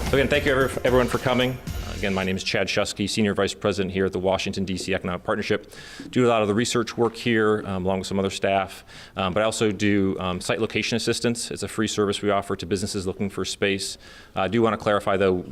So again, thank you everyone for coming. Again, my name is Chad Shusky, Senior Vice President here at the Washington, D.C. Economic Partnership. Do a lot of the research work here, along with some other staff, but I also do site location assistance. It's a free service we offer to businesses looking for space. I do want to clarify, though,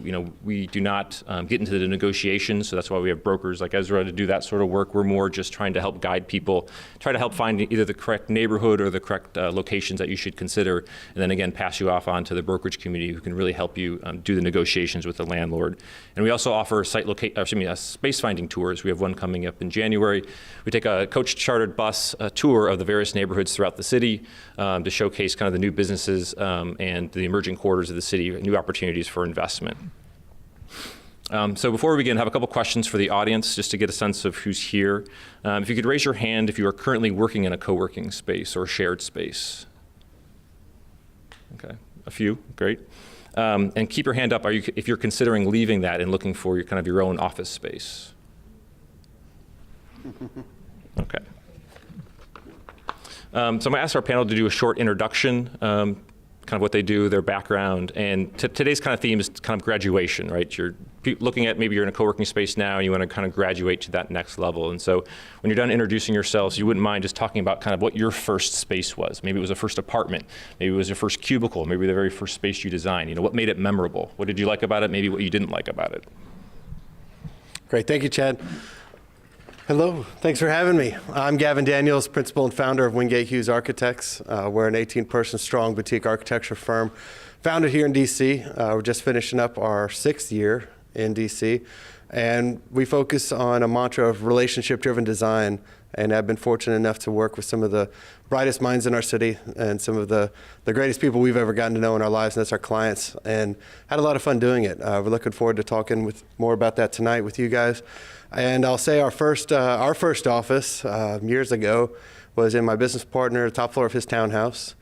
we do not get into the negotiations, so that's why we have brokers like Ezra to do that sort of work. We're more just trying to help guide people, try to help find either the correct neighborhood or the correct locations that you should consider, and then again, pass you off onto the brokerage community who can really help you do the negotiations with the landlord. And we also offer space finding tours. We have one coming up in January. We take a coach chartered bus tour of the various neighborhoods throughout the city to showcase kind of the new businesses and the emerging quarters of the city, new opportunities for investment. So before we begin, I have a couple questions for the audience just to get a sense of who's here. If you could raise your hand if you are currently working in a co-working space or shared space. Okay, a few, great. And keep your hand up if you're considering leaving that and looking for your own office space. Okay. So I'm going to ask our panel to do a short introduction, kind of what they do, their background, and today's kind of theme is kind of graduation, right? You're looking at maybe you're in a co-working space now and you want to kind of graduate to that next level. And so when you're done introducing yourselves, you wouldn't mind just talking about kind of what your first space was. Maybe it was a first apartment, maybe it was your first cubicle, maybe the very first space you designed. What made it memorable? What did you like about it? Maybe what you didn't like about it. Great, thank you, Chad. Hello, thanks for having me. I'm Gavin Daniels, principal and founder of Wingate Hughes Architects. We're an 18-person strong boutique architecture firm founded here in D.C. We're just finishing up our 6th year in D.C. And we focus on a mantra of relationship-driven design. And I've been fortunate enough to work with some of the brightest minds in our city and some of the greatest people we've ever gotten to know in our lives, and that's our clients. And had a lot of fun doing it. We're looking forward to talking more about that tonight with you guys. And I'll say our first office years ago was in my business partner, top floor of his townhouse.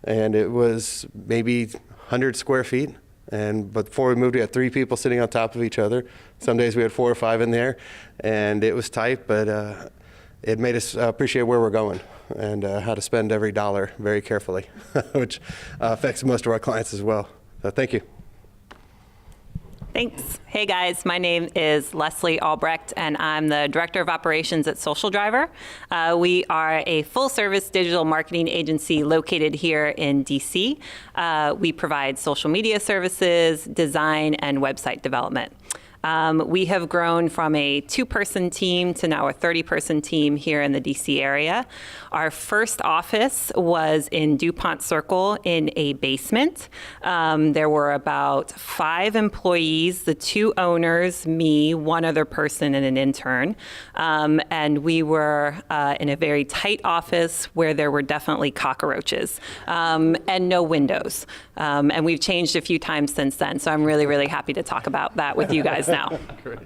And it was maybe 100 square feet. But before we moved, we had 3 people sitting on top of each other. Some days we had 4 or 5 in there. And it was tight, but it made us appreciate where we're going and how to spend every dollar very carefully, which affects most of our clients as well. So thank you. Thanks. Hey guys, my name is Leslie Albrecht and I'm the Director of Operations at Social Driver. We are a full-service digital marketing agency located here in DC. We provide social media services, design, and website development. We have grown from a 2-person team to now a 30-person team here in the DC area. Our first office was in DuPont Circle in a basement. There were about 5 employees, the 2 owners, me, 1 other person, and an intern. And we were in a very tight office where there were definitely cockroaches and no windows. And we've changed a few times since then, so I'm really, really happy to talk about that with you guys now. Great.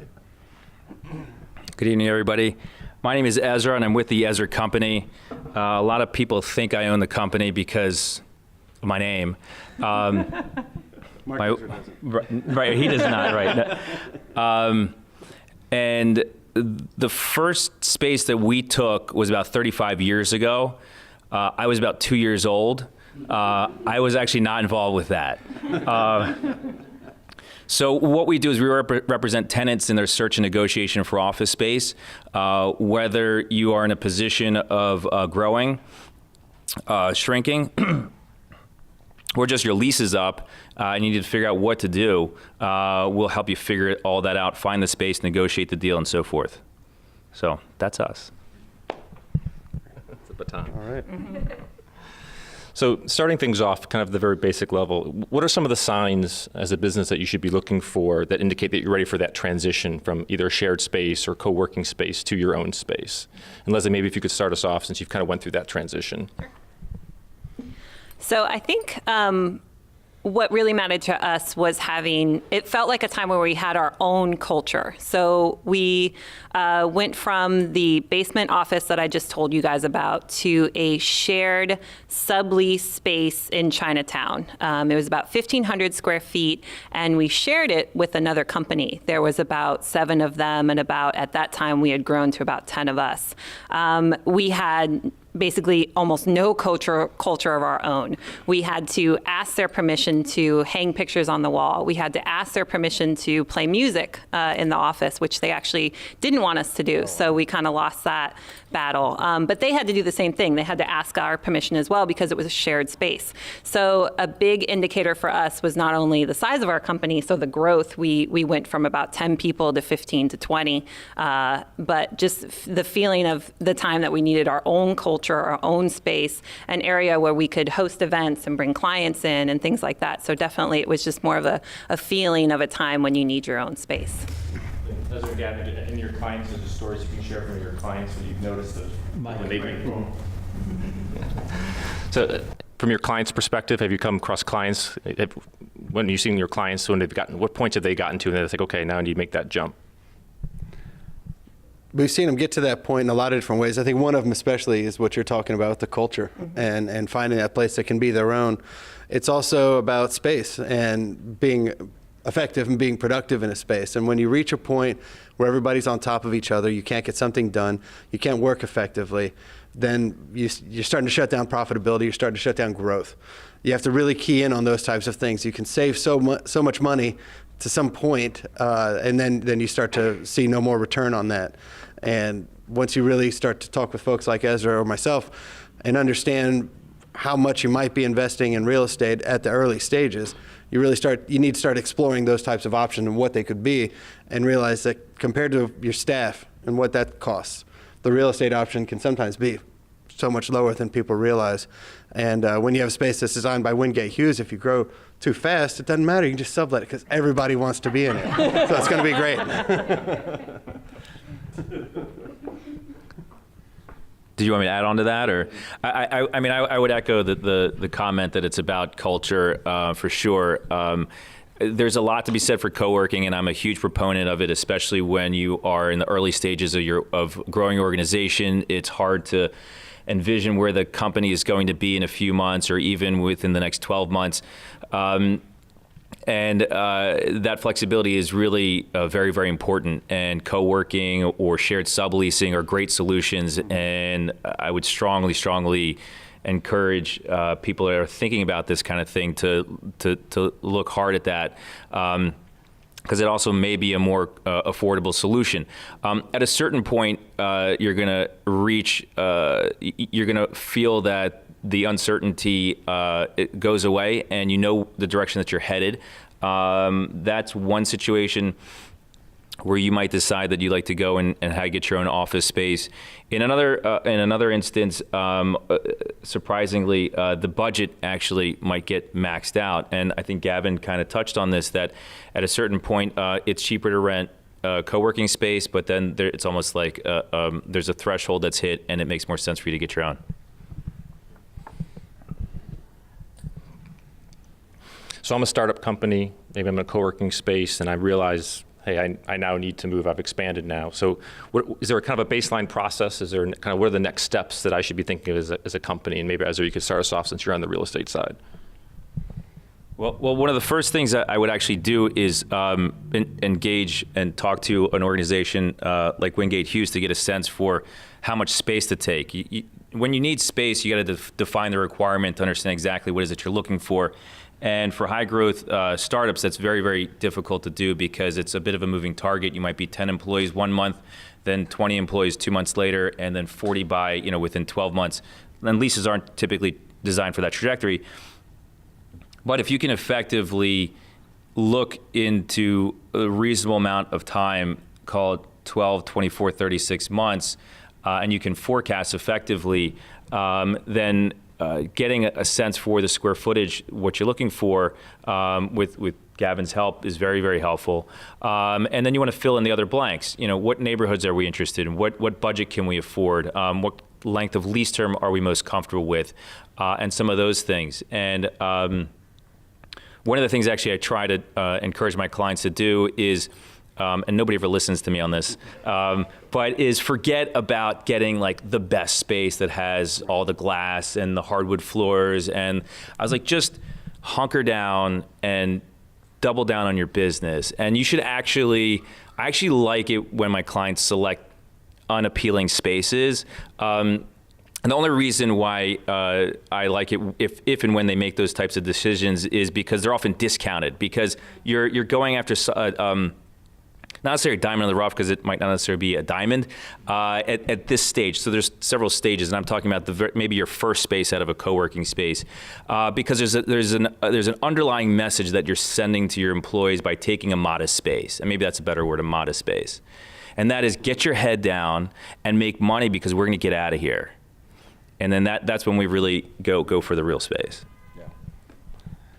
Good evening, everybody. My name is Ezra, and I'm with the Ezra Company. A lot of people think I own the company because of my name. Ezra doesn't. Right, he does not, right. And the first space that we took was about 35 years ago. I was about 2 years old. I was actually not involved with that. So what we do is we represent tenants in their search and negotiation for office space, whether you are in a position of growing, shrinking, or just your lease is up and you need to figure out what to do. We'll help you figure all that out, find the space, negotiate the deal, and so forth. So that's us. That's the baton. All right. So starting things off kind of the very basic level, what are some of the signs as a business that you should be looking for that indicate that you're ready for that transition from either a shared space or co-working space to your own space? And Leslie, maybe if you could start us off since you've kind of went through that transition. Sure. So I think what really mattered to us was it felt like a time where we had our own culture. So we went from the basement office that I just told you guys about to a shared sublease space in Chinatown. It was about 1,500 square feet, and we shared it with another company. There was about 7 of them, and at that time, we had grown to about 10 of us. We had basically almost no culture of our own. We had to ask their permission to hang pictures on the wall. We had to ask their permission to play music in the office, which they actually didn't want us to do. So we kind of lost that battle. But they had to do the same thing. They had to ask our permission as well because it was a shared space. So a big indicator for us was not only the size of our company, so the growth, we went from about 10 people to 15 to 20, but just the feeling of the time that we needed our own culture, our own space, an area where we could host events and bring clients in and things like that. So definitely it was just more of a feeling of a time when you need your own space. Those are, Gavin, in your clients, there's stories you can share from your clients when you've noticed that when they've been. So, from your client's perspective, have you come across clients, when you've seen your clients, when they've gotten, what points have they gotten to, and they're like, okay, now I need to make that jump? We've seen them get to that point in a lot of different ways. I think one of them especially is what you're talking about with the culture and finding that place that can be their own. It's also about space and being effective and being productive in a space. And when you reach a point where everybody's on top of each other, you can't get something done, you can't work effectively, then you're starting to shut down profitability, you're starting to shut down growth. You have to really key in on those types of things. You can save so much money to some point, and then you start to see no more return on that. And once you really start to talk with folks like Ezra or myself and understand how much you might be investing in real estate at the early stages, you need to start exploring those types of options and what they could be, and realize that compared to your staff and what that costs, the real estate option can sometimes be so much lower than people realize. And when you have a space that's designed by Wingate Hughes, if you grow too fast, it doesn't matter. You can just sublet it because everybody wants to be in it. So it's going to be great. Did you want me to add on to that, or I mean, I would echo the comment that it's about culture for sure. There's a lot to be said for co-working, and I'm a huge proponent of it, especially when you are in the early stages of growing your organization. It's hard to envision where the company is going to be in a few months, or even within the next 12 months. And that flexibility is really very, very important. And co-working or shared subleasing are great solutions. And I would strongly, strongly encourage people that are thinking about this kind of thing to look hard at that. Because it also may be a more affordable solution. At a certain point, you're going to reach, you're going to feel that the uncertainty it goes away, and you know the direction that you're headed. That's one situation where you might decide that you'd like to go and how to get your own office space. In another instance, surprisingly, the budget actually might get maxed out. And I think Gavin kind of touched on this, that at a certain point, it's cheaper to rent co-working space, but then it's almost like there's a threshold that's hit, and it makes more sense for you to get your own. So I'm a startup company, maybe I'm in a co-working space, and I realize, hey, I now need to move, I've expanded now. So is there a kind of a baseline process? Is there kind of what are the next steps that I should be thinking of as a company? And maybe Ezra, you could start us off since you're on the real estate side. Well, one of the first things that I would actually do is engage and talk to an organization like Wingate Hughes to get a sense for how much space to take. When you need space, you got to define the requirement to understand exactly what it is that you're looking for. And for high growth startups, that's very, very difficult to do because it's a bit of a moving target. You might be 10 employees 1 month, then 20 employees 2 months later, and then 40 by within 12 months. And leases aren't typically designed for that trajectory. But if you can effectively look into a reasonable amount of time, called 12, 24, 36 months, and you can forecast effectively, then getting a sense for the square footage, what you're looking for, with Gavin's help is very, very helpful. And then you want to fill in the other blanks. What neighborhoods are we interested in? What budget can we afford? What length of lease term are we most comfortable with? And some of those things. And one of the things actually I try to encourage my clients to do is, and nobody ever listens to me on this, but is forget about getting like the best space that has all the glass and the hardwood floors. And I was like, just hunker down and double down on your business. And you should I actually like it when my clients select unappealing spaces. And the only reason why I like it, if and when they make those types of decisions, is because they're often discounted. Because you're going after not necessarily a diamond in the rough, because it might not necessarily be a diamond at this stage. So there's several stages, and I'm talking about maybe your first space out of a co-working space, because there's an underlying message that you're sending to your employees by taking a modest space, and maybe that's a better word, a modest space, and that is get your head down and make money because we're going to get out of here. And then that's when we really go for the real space.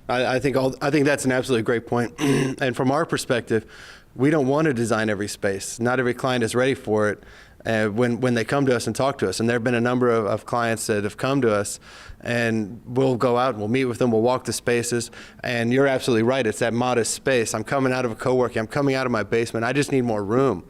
I think that's an absolutely great point. And from our perspective, we don't want to design every space. Not every client is ready for it when they come to us and talk to us. And there have been a number of clients that have come to us, and we'll go out and we'll meet with them, we'll walk the spaces. And you're absolutely right, it's that modest space. I'm coming out of a co-working, I'm coming out of my basement, I just need more room.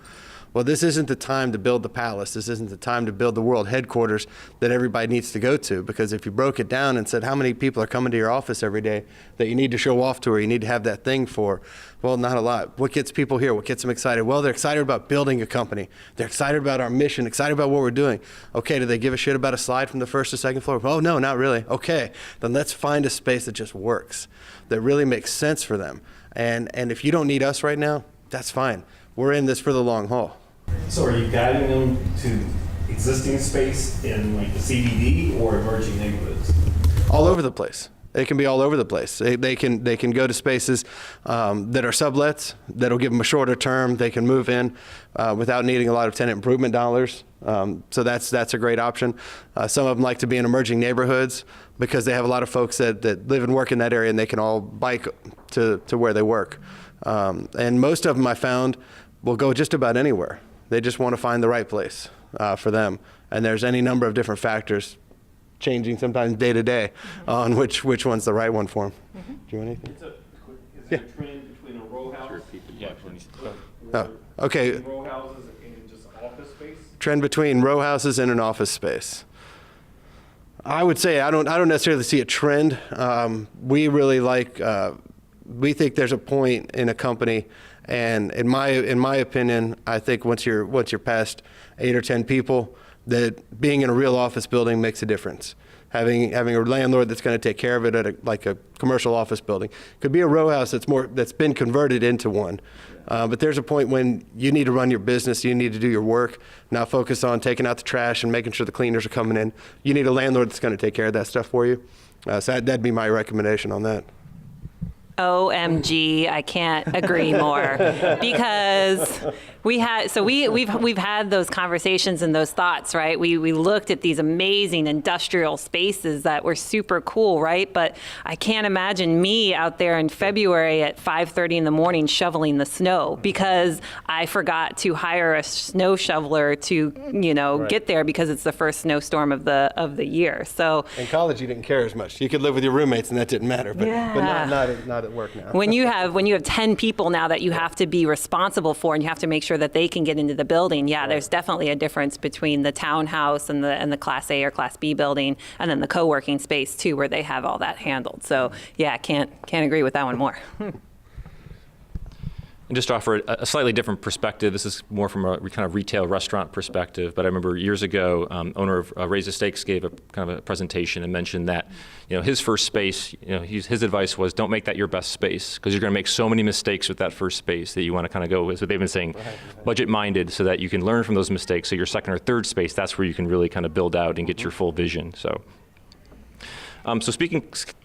Well, this isn't the time to build the palace. This isn't the time to build the world headquarters that everybody needs to go to. Because if you broke it down and said how many people are coming to your office every day that you need to show off to or you need to have that thing for, well, not a lot. What gets people here? What gets them excited? Well, they're excited about building a company. They're excited about our mission, excited about what we're doing. Okay, do they give a shit about a slide from the first to second floor? Oh, no, not really. Okay, then let's find a space that just works, that really makes sense for them. And if you don't need us right now, that's fine. We're in this for the long haul. So are you guiding them to existing space in like the CBD or emerging neighborhoods? All over the place. It can be all over the place. They can go to spaces that are sublets that'll give them a shorter term. They can move in without needing a lot of tenant improvement dollars. So that's a great option. Some of them like to be in emerging neighborhoods because they have a lot of folks that live and work in that area, and they can all bike to where they work. And most of them I found will go just about anywhere. They just want to find the right place for them. And there's any number of different factors changing sometimes day to day on which one's the right one for them. Mm-hmm. Do you want anything? Is there a trend between a row house? Okay. Row houses and just office space? Trend between row houses and an office space. I would say I don't necessarily see a trend. We really we think there's a point in a company. And in my opinion, I think once you're past 8 or 10 people, that being in a real office building makes a difference. Having a landlord that's going to take care of it at like a commercial office building. Could be a row house that's been converted into one. But there's a point when you need to run your business, you need to do your work, not focus on taking out the trash and making sure the cleaners are coming in. You need a landlord that's going to take care of that stuff for you. So that'd be my recommendation on that. OMG, I can't agree more, because we've had those conversations and those thoughts, right? We looked at these amazing industrial spaces that were super cool, right? But I can't imagine me out there in February at 5:30 in the morning shoveling the snow because I forgot to hire a snow shoveler to, Right. get there because it's the first snowstorm of the year. So in college, you didn't care as much. You could live with your roommates, and that didn't matter. But not at work now. when you have 10 people now that you have to be responsible for, and you have to make sure that they can get into the building, there's definitely a difference between the townhouse and the Class A or Class B building, and then the co-working space too, where they have all that handled. So can't agree with that one more. And just to offer a slightly different perspective, this is more from a kind of retail restaurant perspective, but I remember years ago, owner of Raise the Steaks gave a kind of a presentation and mentioned that, his first space, his advice was don't make that your best space, because you're going to make so many mistakes with that first space that you want to kind of go with. So they've been saying budget-minded so that you can learn from those mistakes. So your second or third space, that's where you can really kind of build out and get your full vision. So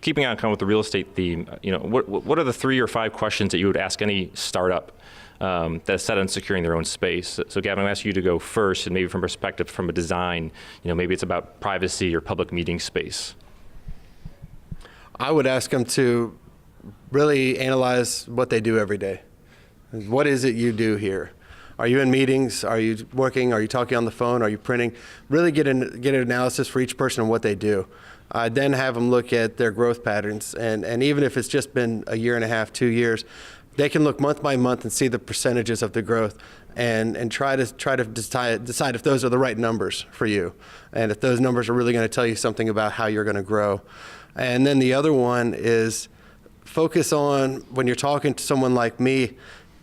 keeping on kind of with the real estate theme, what are the 3 or 5 questions that you would ask any startup that's set on securing their own space? So Gavin, I'm going to ask you to go first, and maybe from perspective from a design, maybe it's about privacy or public meeting space. I would ask them to really analyze what they do every day. What is it you do here? Are you in meetings? Are you working? Are you talking on the phone? Are you printing? Really get an analysis for each person on what they do. Then have them look at their growth patterns. And even if it's just been a year and a half, 2 years, they can look month by month and see the percentages of the growth and try to decide if those are the right numbers for you. And if those numbers are really going to tell you something about how you're going to grow. And then the other one is focus on, when you're talking to someone like me,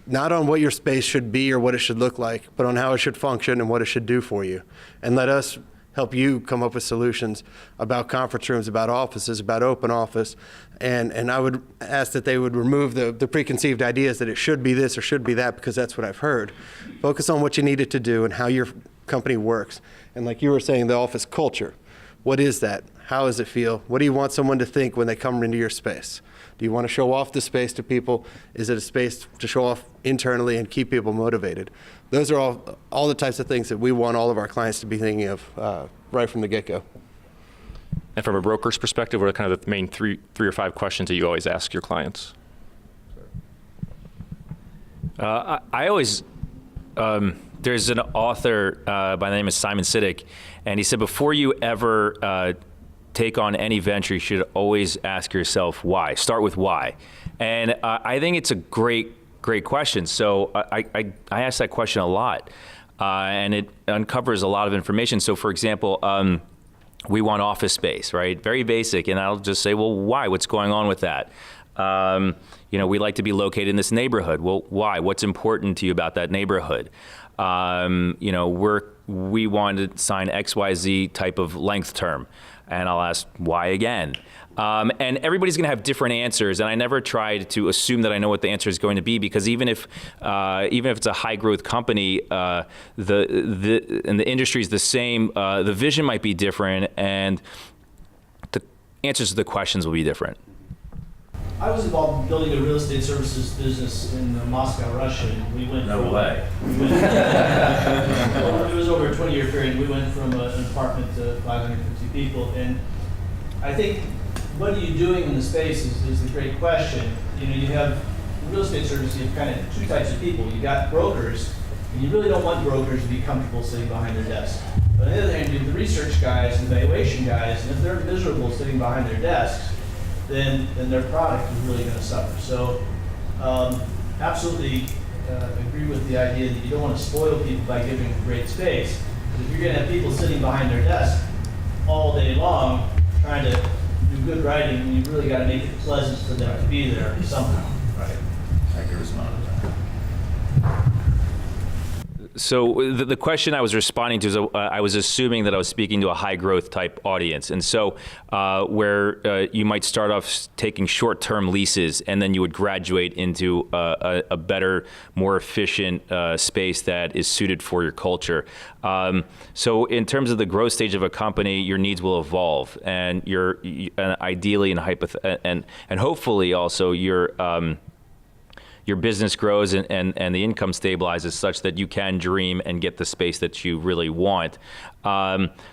not on what your space should be or what it should look like, but on how it should function and what it should do for you. And let us help you come up with solutions about conference rooms, about offices, about open office. And I would ask that they would remove the preconceived ideas that it should be this or should be that, because that's what I've heard. Focus on what you need it to do and how your company works. And like you were saying, the office culture. What is that? How does it feel? What do you want someone to think when they come into your space? Do you want to show off the space to people? Is it a space to show off internally and keep people motivated? Those are all the types of things that we want all of our clients to be thinking of right from the get-go. And from a broker's perspective, what are kind of the main three or five questions that you always ask your clients? I always, there's an author by the name of Simon Sinek, and he said before you ever take on any venture, you should always ask yourself why. Start with why. And I think it's a great question. So I ask that question a lot, and it uncovers a lot of information. So for example, we want office space, right? Very basic. And I'll just say, well, why? What's going on with that? We like to be located in this neighborhood. Well, why? What's important to you about that neighborhood? We want to sign XYZ type of length term. And I'll ask, why again? And everybody's going to have different answers, and I never tried to assume that I know what the answer is going to be, because even if it's a high growth company, and the industry is the same, the vision might be different, and the answers to the questions will be different. I was involved in building a real estate services business in Moscow, Russia. And we went No way. It was over a 20-year period. We went from an apartment to 550 people. And I think, what are you doing in the space is the great question. You have real estate services, you have kind of two types of people. You got brokers, and you really don't want brokers to be comfortable sitting behind their desk. But on the other hand, you have the research guys and the valuation guys, and if they're miserable sitting behind their desks, then their product is really going to suffer. So absolutely agree with the idea that you don't want to spoil people by giving them great space. But if you're going to have people sitting behind their desk all day long trying to do good writing, you really got to make it pleasant for them to be there somehow. Right. I can respond to that. So the question I was responding to is I was assuming that I was speaking to a high growth type audience. And so where you might start off taking short-term leases, and then you would graduate into a better, more efficient space that is suited for your culture. So in terms of the growth stage of a company, your needs will evolve, and ideally and hopefully also your business grows and the income stabilizes such that you can dream and get the space that you really want.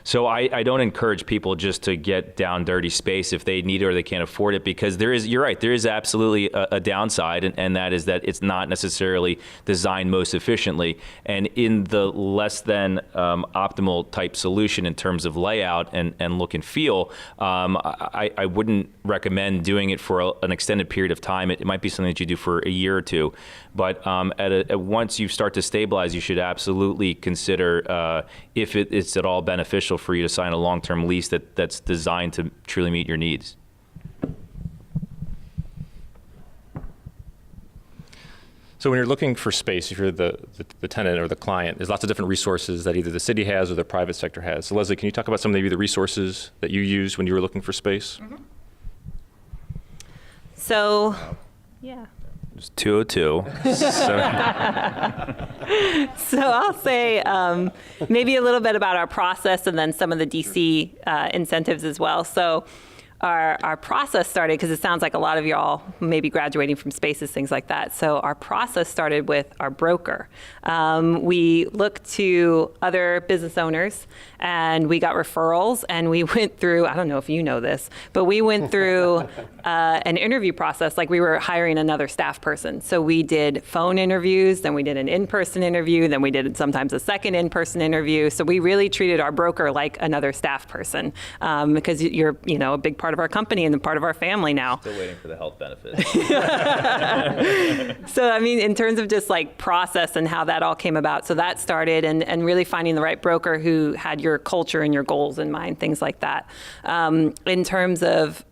So I don't encourage people just to get down dirty space if they need it or they can't afford it, because you're right, there is absolutely a downside, and that is that it's not necessarily designed most efficiently. And in the less than optimal type solution in terms of layout and look and feel, I wouldn't recommend doing it for an extended period of time. It might be something that you do for a year or two, but once you start to stabilize, you should absolutely consider if it's at all beneficial for you to sign a long-term lease that's designed to truly meet your needs. So when you're looking for space, if you're the tenant or the client, there's lots of different resources that either the city has or the private sector has. So Leslie, can you talk about some of maybe the resources that you used when you were looking for space? Mm-hmm. So, yeah. It's 202. So I'll say maybe a little bit about our process and then some of the DC incentives as well. So our process started, because it sounds like a lot of y'all may be graduating from spaces, things like that. So our process started with our broker. We looked to other business owners, and we got referrals, and we went through, I don't know if you know this, but we went through an interview process like we were hiring another staff person. So we did phone interviews, then we did an in-person interview, then we did sometimes a second in-person interview. So we really treated our broker like another staff person, because you're a big part of our company and a part of our family now. Still waiting for the health benefits. So, I mean, in terms of just like process and how that all came about, so that started, and really finding the right broker who had your culture and your goals in mind, things like that. In terms of,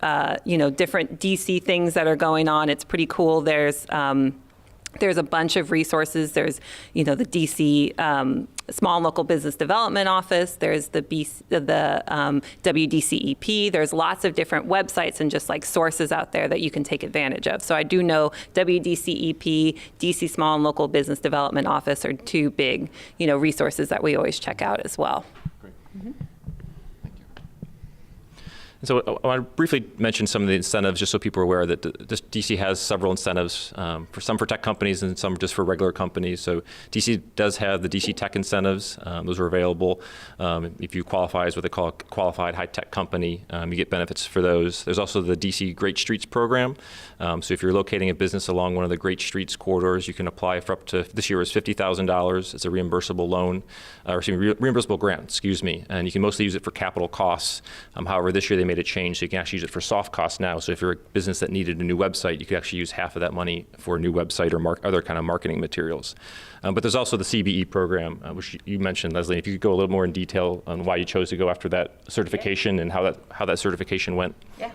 different DC things that are going on, it's pretty cool. There's There's a bunch of resources. There's, the DC Small and Local Business Development Office. There's the WDCEP. There's lots of different websites and just like sources out there that you can take advantage of. So I do know WDCEP, DC Small and Local Business Development Office are two big, resources that we always check out as well. Great. And so I want to briefly mention some of the incentives, just so people are aware that DC has several incentives, for some for tech companies and some just for regular companies. So DC does have the DC Tech incentives. Those are available. If you qualify as what they call a qualified high-tech company, you get benefits for those. There's also the DC Great Streets program. So if you're locating a business along one of the Great Streets corridors, you can apply for up to, this year was $50,000. It's a reimbursable loan, reimbursable grant, excuse me. And you can mostly use it for capital costs. However, this year they made a change, so you can actually use it for soft costs now. So if you're a business that needed a new website, you could actually use half of that money for a new website or other kind of marketing materials. But there's also the CBE program, which you mentioned, Leslie. If you could go a little more in detail on why you chose to go after that certification and how that certification went. Yeah.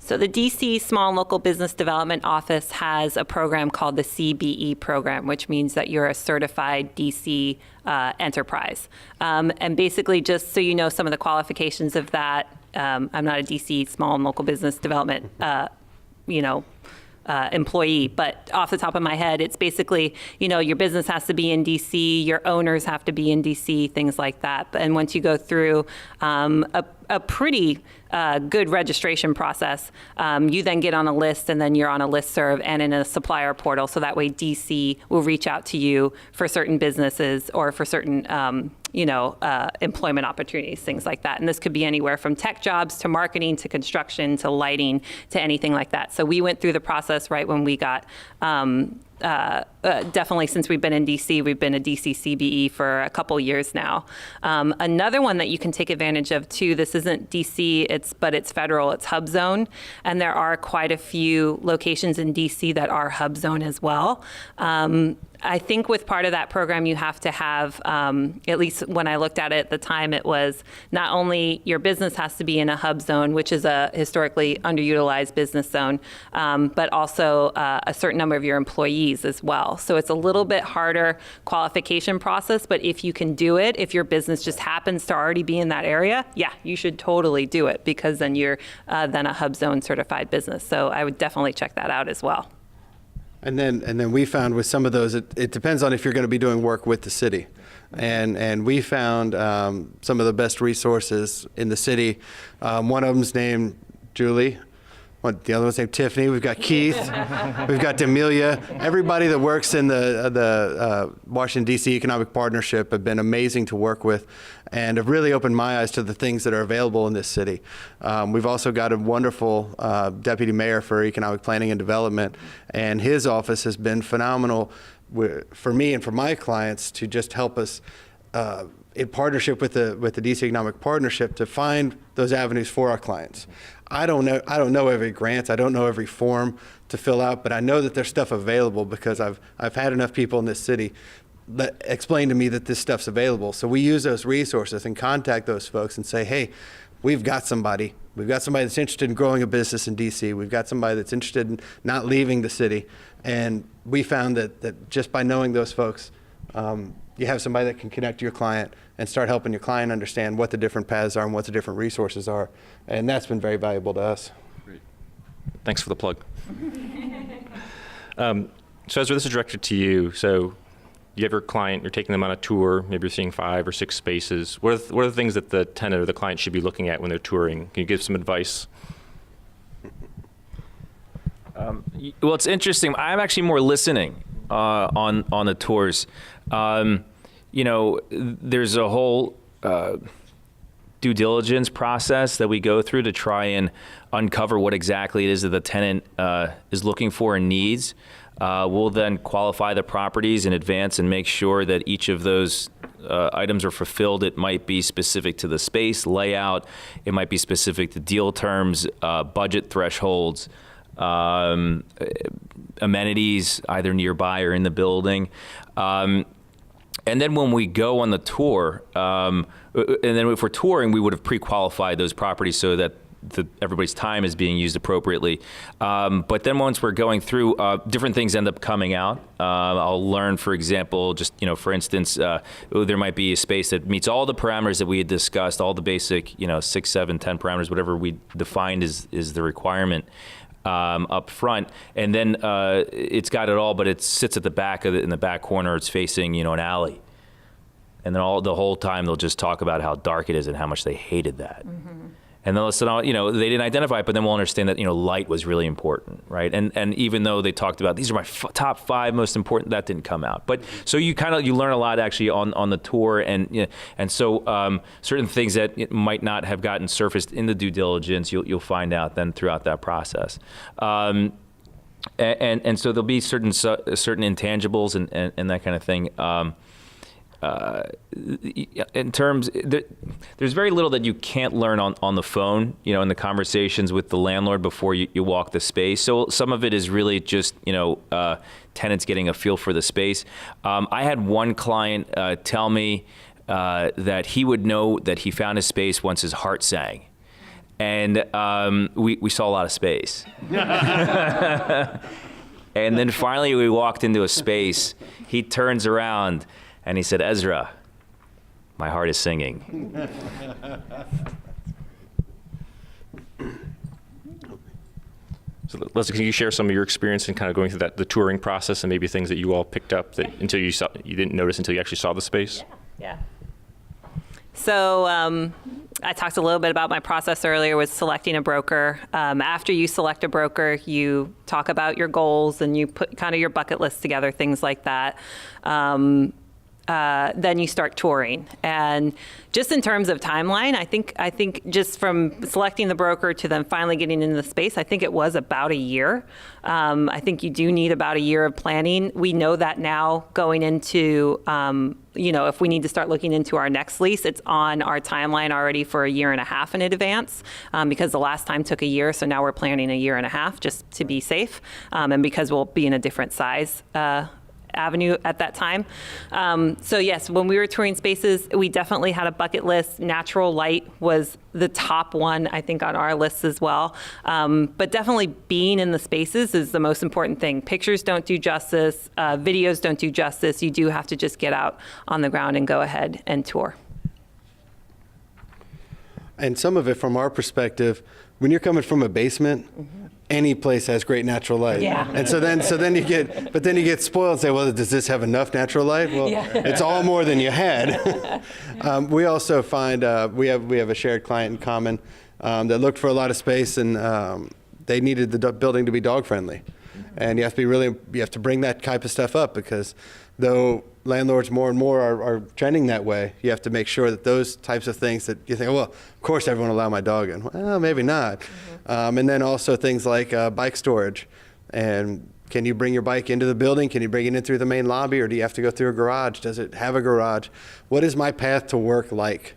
So the DC Small and Local Business Development Office has a program called the CBE program, which means that you're a certified DC enterprise. And basically, just so you know some of the qualifications of that, I'm not a DC Small and Local Business Development employee, but off the top of my head, it's basically, your business has to be in DC, your owners have to be in DC, things like that. And once you go through a pretty good registration process, you then get on a list, and then you're on a listserv and in a supplier portal, so that way DC will reach out to you for certain businesses or for certain employment opportunities, things like that. And this could be anywhere from tech jobs to marketing to construction to lighting to anything like that. So we went through the process right when we got, definitely since we've been in DC, we've been a DC CBE for a couple years now. Another one that you can take advantage of too, this isn't DC, but it's federal, it's Hub Zone. And there are quite a few locations in DC that are Hub Zone as well. I think with part of that program, you have to have, at least when I looked at it at the time, it was not only your business has to be in a hub zone, which is a historically underutilized business zone, but also a certain number of your employees as well. So it's a little bit harder qualification process, but if you can do it, if your business just happens to already be in that area, yeah, you should totally do it, because then you're then a hub zone certified business. So I would definitely check that out as well. And then we found with some of those, it depends on if you're going to be doing work with the city. And we found some of the best resources in the city. One of them's named Julie. The other one's named Tiffany. We've got Keith. We've got Demelia. Everybody that works in the Washington, D.C. Economic Partnership have been amazing to work with and have really opened my eyes to the things that are available in this city. We've also got a wonderful deputy mayor for economic planning and development, and his office has been phenomenal for me and for my clients to just help us in partnership with the DC Economic Partnership to find those avenues for our clients. I don't know every grant, I don't know every form to fill out, but I know that there's stuff available because I've had enough people in this city that explain to me that this stuff's available. So we use those resources and contact those folks and say, hey, we've got somebody that's interested in growing a business in DC. We've got somebody that's interested in not leaving the city. And we found that just by knowing those folks, you have somebody that can connect to your client and start helping your client understand what the different paths are and what the different resources are. And that's been very valuable to us. Great. Thanks for the plug. So Ezra, this is directed to you. So you have your client, you're taking them on a tour, maybe you're seeing 5 or 6 spaces. What are the things that the tenant or the client should be looking at when they're touring? Can you give some advice? Well, it's interesting. I'm actually more listening on the tours. There's a whole due diligence process that we go through to try and uncover what exactly it is that the tenant is looking for and needs. We'll then qualify the properties in advance and make sure that each of those items are fulfilled. It might be specific to the space layout. It might be specific to deal terms, budget thresholds, amenities either nearby or in the building. And then when we go on the tour, and then if we're touring, we would have pre-qualified those properties so that everybody's time is being used appropriately. But then once we're going through, different things end up coming out. I'll learn, for example, just, for instance, there might be a space that meets all the parameters that we had discussed, all the basic, 6, 7, 10 parameters, whatever we defined is the requirement up front. And then it's got it all, but it sits at the back of it, in the back corner. It's facing, an alley. And then the whole time they'll just talk about how dark it is and how much they hated that. And then listen, they didn't identify it, but then we'll understand that, light was really important, right? And even though they talked about, these are my top 5 most important, that didn't come out. But so you learn a lot actually on the tour, and so certain things that might not have gotten surfaced in the due diligence, you'll find out then throughout that process. And so there'll be certain intangibles and that kind of thing. In terms, there's very little that you can't learn on the phone, in the conversations with the landlord before you walk the space. So some of it is really just, tenants getting a feel for the space. I had one client tell me that he would know that he found his space once his heart sang. And we saw a lot of space. And then finally we walked into a space. He turns around and he said, "Ezra, my heart is singing." So Leslie, can you share some of your experience in kind of going through the touring process and maybe things that you all picked up that until you didn't notice until you actually saw the space? Yeah. So I talked a little bit about my process earlier with selecting a broker. After you select a broker, you talk about your goals and you put kind of your bucket list together, things like that. Then you start touring. And just in terms of timeline, I think just from selecting the broker to then finally getting into the space, I think it was about a year. I think you do need about a year of planning. We know that now going into, if we need to start looking into our next lease, it's on our timeline already for a year and a half in advance, because the last time took a year. So now we're planning a year and a half just to be safe. And because we'll be in a different size avenue at that time. So yes, when we were touring spaces, we definitely had a bucket list. Natural light was the top one, I think, on our list as well. But definitely being in the spaces is the most important thing. Pictures don't do justice. Videos don't do justice. You do have to just get out on the ground and go ahead and tour. And some of it from our perspective, when you're coming from a basement, any place has great natural light. Yeah. And so then you get spoiled and say, well, does this have enough natural light? Well, it's all more than you had. We also find we have a shared client in common that looked for a lot of space, and they needed the building to be dog friendly. And you have to bring that type of stuff up, because though landlords more and more are trending that way, you have to make sure that those types of things that you think, well, of course everyone will allow my dog in. Well, maybe not. And then also things like bike storage. And can you bring your bike into the building? Can you bring it in through the main lobby, or do you have to go through a garage? Does it have a garage? What is my path to work like?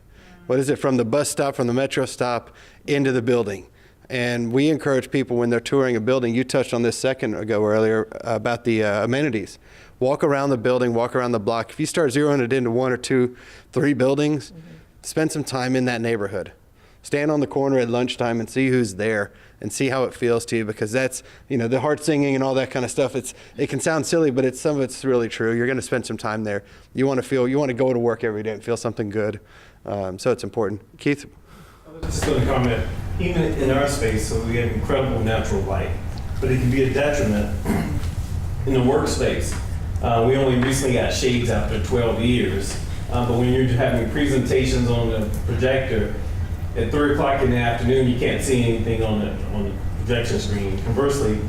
What is it from the bus stop, from the metro stop, into the building? And we encourage people when they're touring a building, you touched on this second ago earlier about the amenities. Walk around the building, walk around the block. If you start zeroing it into 1 or 2, 3 buildings, spend some time in that neighborhood. Stand on the corner at lunchtime and see who's there and see how it feels to you, because that's, the heart singing and all that kind of stuff. It can sound silly, but some of it's really true. You're going to spend some time there. You want to go to work every day and feel something good. So it's important. Keith? I was just going to comment, even in our space, so we have incredible natural light, but it can be a detriment in the workspace. We only recently got shades after 12 years, but when you're having presentations on the projector, at 3 o'clock in the afternoon, you can't see anything on the projection screen. Conversely,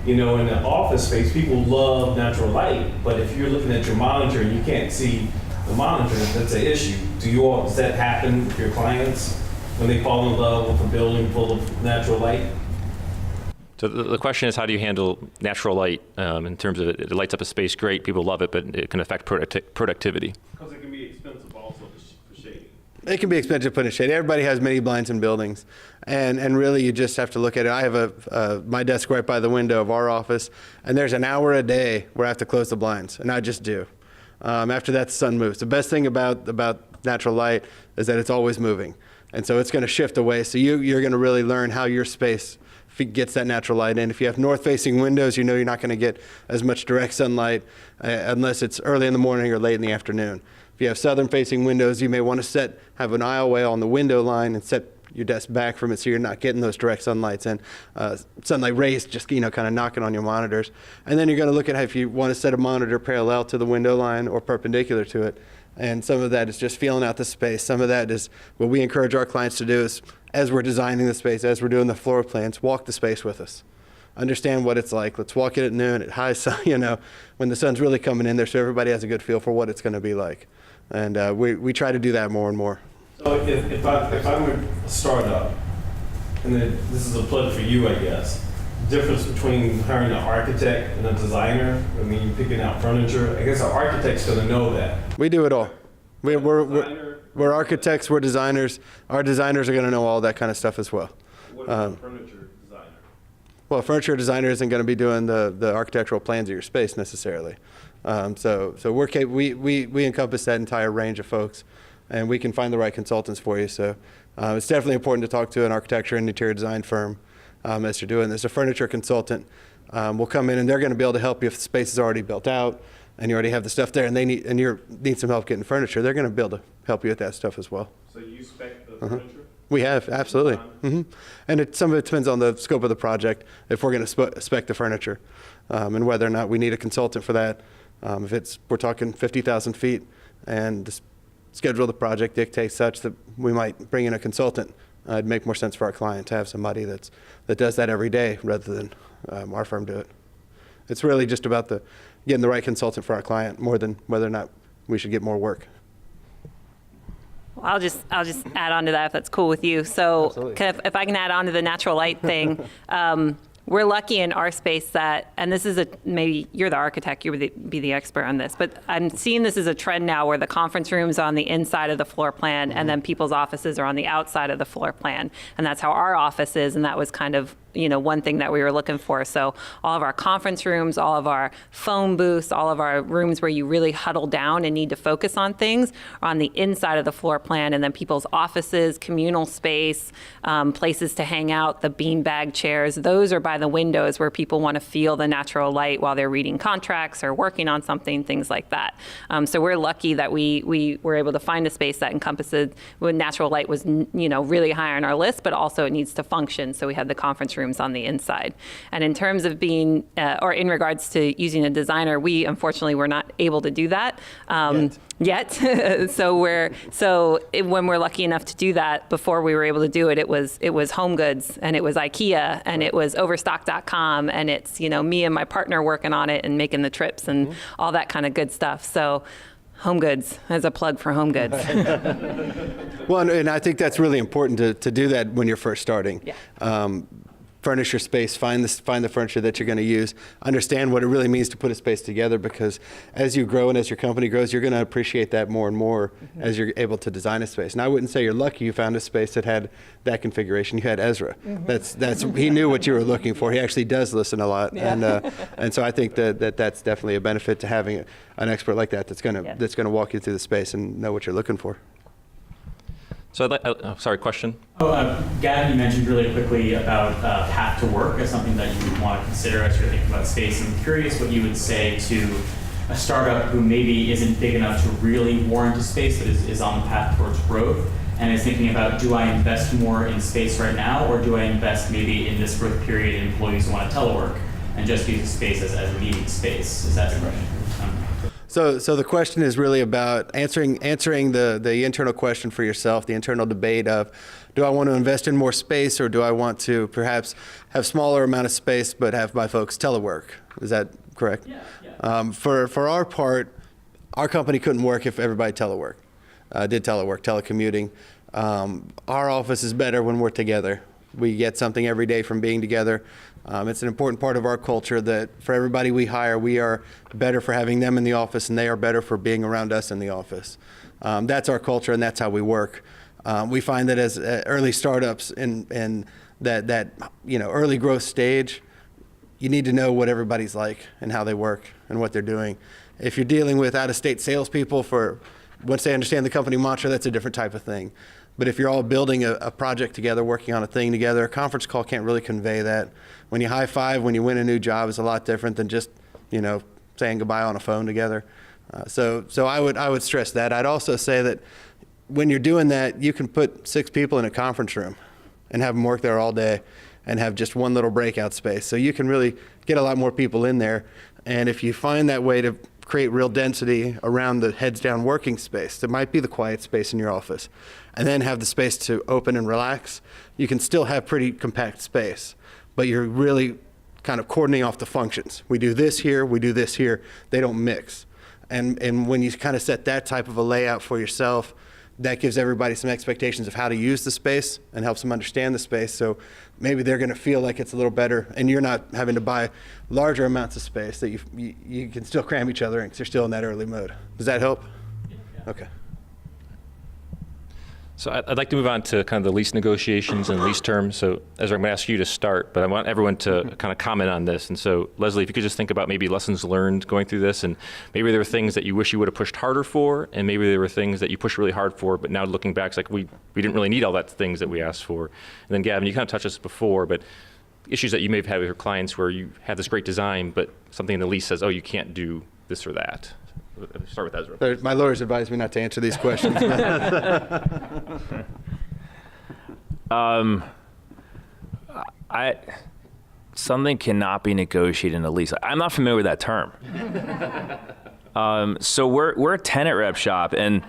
in the office space, people love natural light, but if you're looking at your monitor and you can't see the monitor, that's an issue. Does that happen with your clients when they fall in love with a building full of natural light? So the question is, how do you handle natural light in terms of it lights up a space great, people love it, but it can affect productivity? Because it can be expensive also for shading. It can be expensive to put in shade. Everybody has many blinds in buildings. And really you just have to look at it. I have my desk right by the window of our office, and there's an hour a day where I have to close the blinds, and I just do. After that, the sun moves. The best thing about natural light is that it's always moving. And so it's going to shift away. So you're going to really learn how your space gets that natural light in. If you have north-facing windows, you know you're not going to get as much direct sunlight unless it's early in the morning or late in the afternoon. If you have southern-facing windows, you may want to have an aisleway on the window line and set your desk back from it so you're not getting those direct sunlights and sunlight rays just kind of knocking on your monitors. And then you're going to look at if you want to set a monitor parallel to the window line or perpendicular to it. And some of that is just feeling out the space. Some of that is what we encourage our clients to do is, as we're designing the space, as we're doing the floor plans, walk the space with us. Understand what it's like. Let's walk it at noon, at high sun, when the sun's really coming in there, so everybody has a good feel for what it's going to be like. And we try to do that more and more. So if I'm a startup, and then this is a plug for you, I guess, difference between hiring an architect and a designer, I mean, you're picking out furniture, I guess an architect's going to know that. We do it all. We're architects, we're designers. Our designers are going to know all that kind of stuff as well. What about a furniture designer? Well, a furniture designer isn't going to be doing the architectural plans of your space necessarily. So we encompass that entire range of folks, and we can find the right consultants for you. So it's definitely important to talk to an architecture and interior design firm as you're doing this. A furniture consultant will come in, and they're going to be able to help you if the space is already built out and you already have the stuff there, and you need some help getting furniture. They're going to be able to help you with that stuff as well. So you spec the furniture? We have, absolutely. And some of it depends on the scope of the project, if we're going to spec the furniture, and whether or not we need a consultant for that. If we're talking 50,000 feet, and the schedule of the project dictates such that we might bring in a consultant, it'd make more sense for our client to have somebody that does that every day rather than our firm do it. It's really just about getting the right consultant for our client more than whether or not we should get more work. Well, I'll just add on to that if that's cool with you. So if I can add on to the natural light thing, we're lucky in our space that, and this is maybe you're the architect, you would be the expert on this, but I'm seeing this as a trend now where the conference rooms are on the inside of the floor plan and then people's offices are on the outside of the floor plan. And that's how our office is, and that was kind of one thing that we were looking for. So all of our conference rooms, all of our phone booths, all of our rooms where you really huddle down and need to focus on things are on the inside of the floor plan, and then people's offices, communal space, places to hang out, the beanbag chairs, those are by the windows where people want to feel the natural light while they're reading contracts or working on something, things like that. So we're lucky that we were able to find a space that encompasses, when natural light was really high on our list, but also it needs to function. So we had the conference rooms on the inside. And in terms of being, or in regards to using a designer, we unfortunately were not able to do that yet. So when we're lucky enough to do that, before we were able to do it, it was Home Goods, and it was IKEA, and it was Overstock.com, and it's me and my partner working on it and making the trips and all that kind of good stuff. So Home Goods, as a plug for Home Goods. Well, and I think that's really important to do that when you're first starting. Yeah. Furnish your space, find the furniture that you're going to use, understand what it really means to put a space together, because as you grow and as your company grows, you're going to appreciate that more and more as you're able to design a space. And I wouldn't say you're lucky you found a space that had that configuration. You had Ezra. That's he knew what you were looking for. He actually does listen a lot, and so I think that's definitely a benefit to having an expert like that that's going to walk you through the space and know what you're looking for. So sorry, question? Gavin, you mentioned really quickly about path to work as something that you would want to consider as you're thinking about space. I'm curious what you would say to a startup who maybe isn't big enough to really warrant a space, but is on the path towards growth, and is thinking about, do I invest more in space right now, or do I invest maybe in this growth period in employees who want to telework and just use the space as a meeting space? Is that the question? So the question is really about answering the internal question for yourself, the internal debate of, do I want to invest in more space, or do I want to perhaps have smaller amount of space but have my folks telework? Is that correct? Yeah. For our part, our company couldn't work if everybody did telecommuting. Our office is better when we're together. We get something every day from being together. It's an important part of our culture that for everybody we hire, we are better for having them in the office, and they are better for being around us in the office. That's our culture, and that's how we work. We find that as early startups in that early growth stage, you need to know what everybody's like and how they work and what they're doing. If you're dealing with out-of-state salespeople, once they understand the company mantra, that's a different type of thing. But if you're all building a project together, working on a thing together, a conference call can't really convey that. When you high five, when you win a new job, is a lot different than just, saying goodbye on a phone together. So I would stress that. I'd also say that when you're doing that, you can put 6 people in a conference room and have them work there all day and have just one little breakout space. So you can really get a lot more people in there. And if you find that way to create real density around the heads down working space, that might be the quiet space in your office, and then have the space to open and relax, you can still have pretty compact space, but you're really kind of coordinating off the functions. We do this here, we do this here, they don't mix. And when you kind of set that type of a layout for yourself, that gives everybody some expectations of how to use the space and helps them understand the space. So maybe they're going to feel like it's a little better, and you're not having to buy larger amounts of space, that you can still cram each other in because you're still in that early mode. Does that help? Yeah. Okay. So I'd like to move on to kind of the lease negotiations and lease terms. So Ezra, I'm going to ask you to start, but I want everyone to kind of comment on this. And so Leslie, if you could just think about maybe lessons learned going through this, and maybe there were things that you wish you would have pushed harder for, and maybe there were things that you pushed really hard for, but now looking back, it's like we didn't really need all that things that we asked for. And then Gavin, you kind of touched this before, but issues that you may have had with your clients where you have this great design, but something in the lease says, oh, you can't do this or that. Start with Ezra. My lawyers advised me not to answer these questions. Something cannot be negotiated in a lease. I'm not familiar with that term. So we're a tenant rep shop, and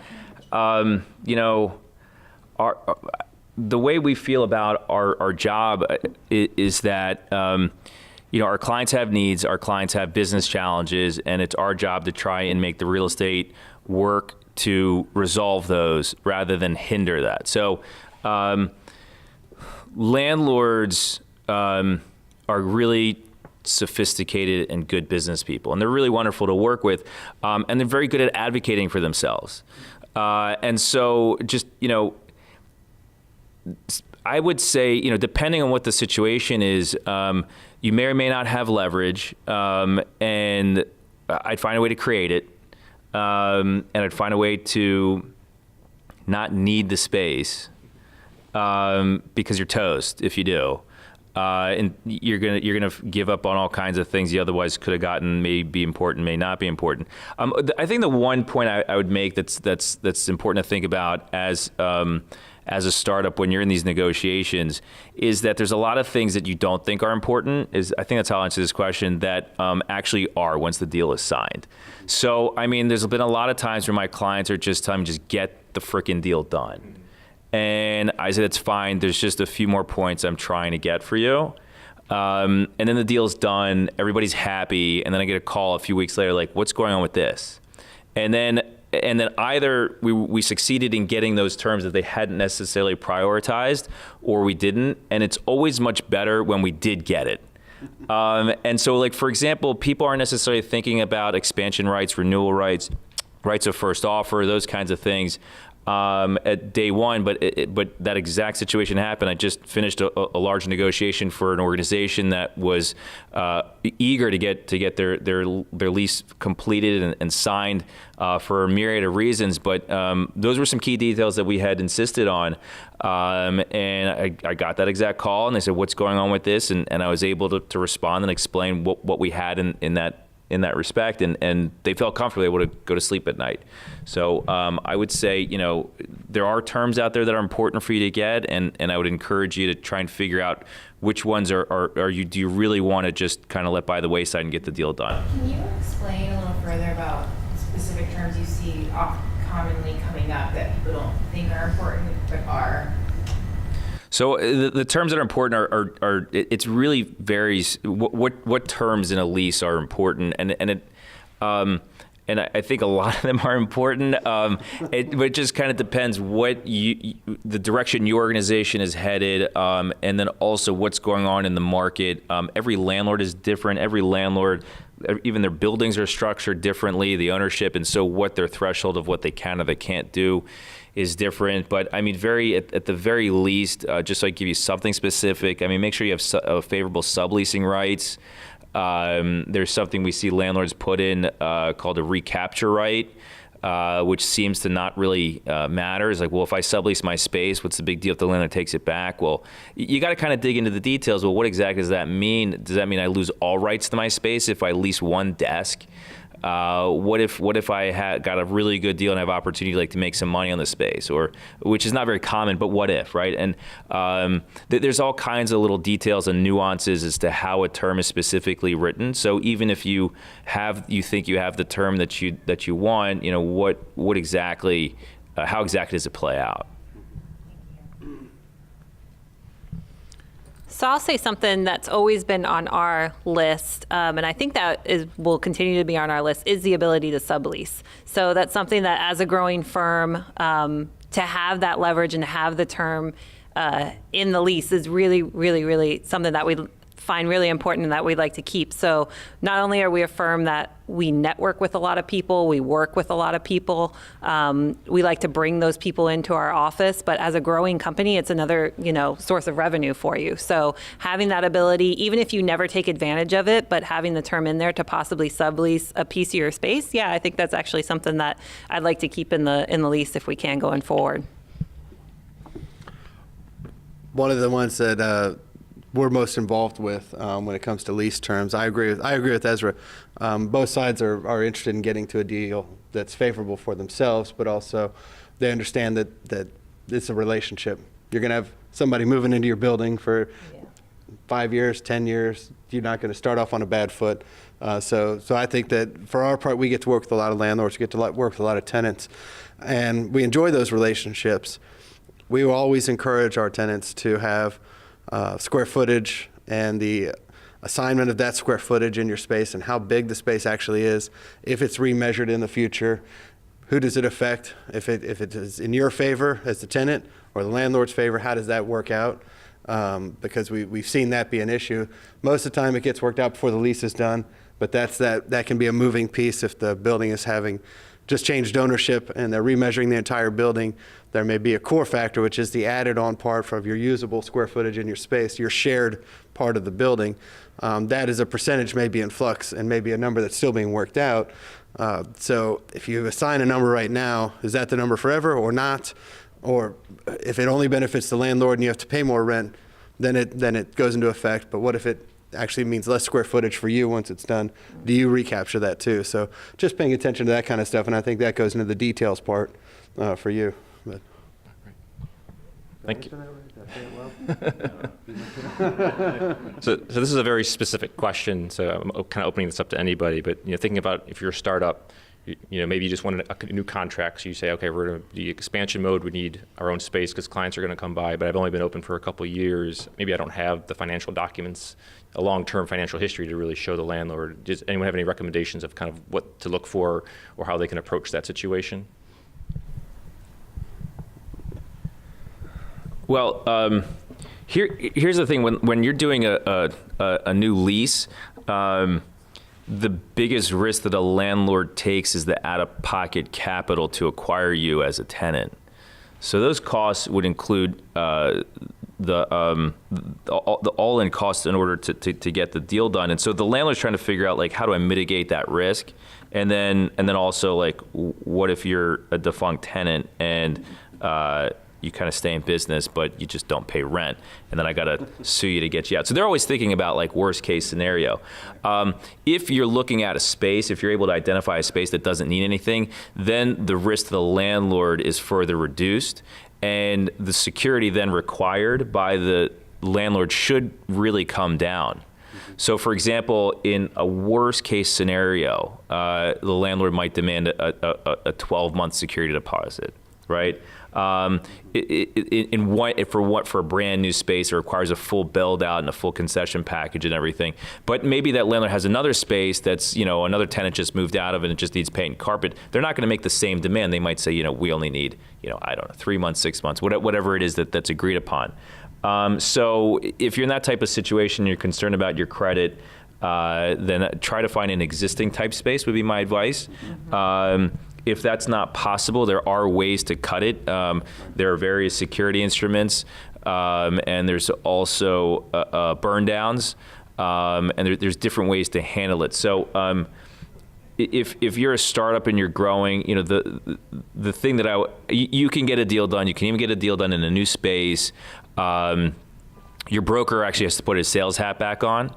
the way we feel about our job is that our clients have needs, our clients have business challenges, and it's our job to try and make the real estate work to resolve those rather than hinder that. So landlords are really sophisticated and good business people, and they're really wonderful to work with, and they're very good at advocating for themselves. And so just, I would say, depending on what the situation is, you may or may not have leverage, and I'd find a way to create it, and I'd find a way to not need the space, because you're toast if you do, and you're gonna give up on all kinds of things you otherwise could have gotten, may be important, may not be important. I think the one point I would make that's important to think about as a startup when you're in these negotiations is that there's a lot of things that you don't think are important. I think that's how I'll answer this question, that actually are once the deal is signed. So, there's been a lot of times where my clients are just telling me, just get the frickin' deal done. And I said, it's fine. There's just a few more points I'm trying to get for you. And then the deal's done. Everybody's happy. And then I get a call a few weeks later, like, what's going on with this? And then either we succeeded in getting those terms that they hadn't necessarily prioritized, or we didn't. And it's always much better when we did get it. And so, like, for example, people aren't necessarily thinking about expansion rights, renewal rights, rights of first offer, those kinds of things at day one, but that exact situation happened. I just finished a large negotiation for an organization that was eager to get their lease completed and signed for a myriad of reasons, but those were some key details that we had insisted on, and I got that exact call, and they said, what's going on with this? And I was able to respond and explain what we had in that respect, and they felt comfortable able to go to sleep at night. So I would say, there are terms out there that are important for you to get, and I would encourage you to try and figure out which ones do you really want to just kind of let by the wayside and get the deal done. Can you explain a little further about specific terms you see commonly coming up that people don't think are important but are? So the terms that are important are it really varies what terms in a lease are important, and I think a lot of them are important. But it just kind of depends what the direction your organization is headed, and then also what's going on in the market. Every landlord is different. Every landlord, even their buildings are structured differently, the ownership, and so what their threshold of what they can or they can't do is different. But at the very least, just so I give you something specific, make sure you have favorable subleasing rights. There's something we see landlords put in called a recapture right. which seems to not really matter. It's like, well, if I sublease my space, what's the big deal if the landlord takes it back? Well, you got to kind of dig into the details. Well, what exactly does that mean? Does that mean I lose all rights to my space if I lease one desk? What if I got a really good deal and have opportunity like to make some money on the space, or which is not very common, but what if, right? And there's all kinds of little details and nuances as to how a term is specifically written. So even if you think you have the term that you want, what exactly, how exactly does it play out? So I'll say something that's always been on our list, and I think that will continue to be on our list, is the ability to sublease. So that's something that, as a growing firm, to have that leverage and to have the term in the lease is really, really, really something that we find really important and that we'd like to keep. So not only are we a firm that we network with a lot of people, we work with a lot of people, we like to bring those people into our office, but as a growing company, it's another, source of revenue for you. So having that ability, even if you never take advantage of it, but having the term in there to possibly sublease a piece of your space, I think that's actually something that I'd like to keep in the lease if we can going forward. One of the ones that we're most involved with when it comes to lease terms. I agree with Ezra. Both sides are interested in getting to a deal that's favorable for themselves, but also they understand that it's a relationship. You're going to have somebody moving into your building for 5 years, 10 years. You're not going to start off on a bad foot. So I think that for our part, we get to work with a lot of landlords, we get to work with a lot of tenants, and we enjoy those relationships. We will always encourage our tenants to have square footage and the assignment of that square footage in your space and how big the space actually is. If it's remeasured in the future, who does it affect? If it is in your favor as the tenant or the landlord's favor, how does that work out? Because we've seen that be an issue. Most of the time it gets worked out before the lease is done, but that can be a moving piece if the building is having just changed ownership and they're remeasuring the entire building. There may be a core factor, which is the added on part of your usable square footage in your space, your shared part of the building. That is a percentage maybe in flux and maybe a number that's still being worked out. So if you assign a number right now, is that the number forever or not? Or if it only benefits the landlord and you have to pay more rent, then it goes into effect. But what if it actually means less square footage for you once it's done? Do you recapture that too? So just paying attention to that kind of stuff, and I think that goes into the details part for you. But. Thank you. So this is a very specific question, so I'm kind of opening this up to anybody, but thinking about if you're a startup, maybe you just want a new contract, so you say, okay, we're going to the expansion mode, we need our own space because clients are going to come by, but I've only been open for a couple of years. Maybe I don't have the financial documents, a long-term financial history to really show the landlord. Does anyone have any recommendations of kind of what to look for or how they can approach that situation? Well, here's the thing. When you're doing a new lease, the biggest risk that a landlord takes is the out-of-pocket capital to acquire you as a tenant. So those costs would include the all-in costs in order to get the deal done. And so the landlord's trying to figure out, like, how do I mitigate that risk? And then also, like, what if you're a defunct tenant and you kind of stay in business, but you just don't pay rent, and then I got to sue you to get you out. So they're always thinking about, like, worst case scenario. If you're looking at a space, if you're able to identify a space that doesn't need anything, then the risk to the landlord is further reduced, and the security then required by the landlord should really come down. So, for example, in a worst case scenario, the landlord might demand a 12-month security deposit, right? For a brand new space, it requires a full build out and a full concession package and everything. But maybe that landlord has another space that's, another tenant just moved out of it and it just needs paint and carpet. They're not going to make the same demand. They might say, we only need, 3 months, 6 months, whatever it is that's agreed upon. So if you're in that type of situation, you're concerned about your credit, then try to find an existing type space would be my advice. If that's not possible, there are ways to cut it. There are various security instruments, and there's also burn downs, and there's different ways to handle it. So if you're a startup and you're growing, you know, the thing that you can get a deal done. You can even get a deal done in a new space. Your broker actually has to put his sales hat back on,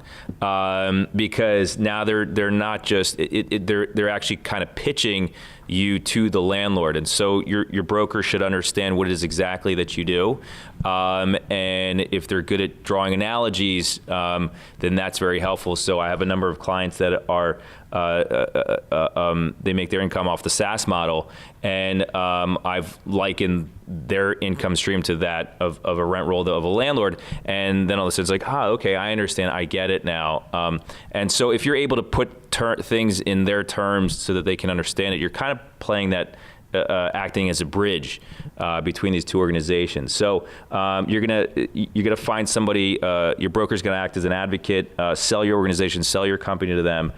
because now they're not just they're actually kind of pitching you to the landlord, and so your broker should understand what it is exactly that you do, and if they're good at drawing analogies, then that's very helpful. So I have a number of clients that are they make their income off the SaaS model, and I've likened their income stream to that of a rent roll of a landlord, and then all of a sudden it's like, okay, I understand, I get it now. And so if you're able to put things in their terms so that they can understand it, you're kind of playing that, acting as a bridge between these two organizations. So you're gonna find somebody. Your broker's gonna act as an advocate, sell your organization, sell your company to them,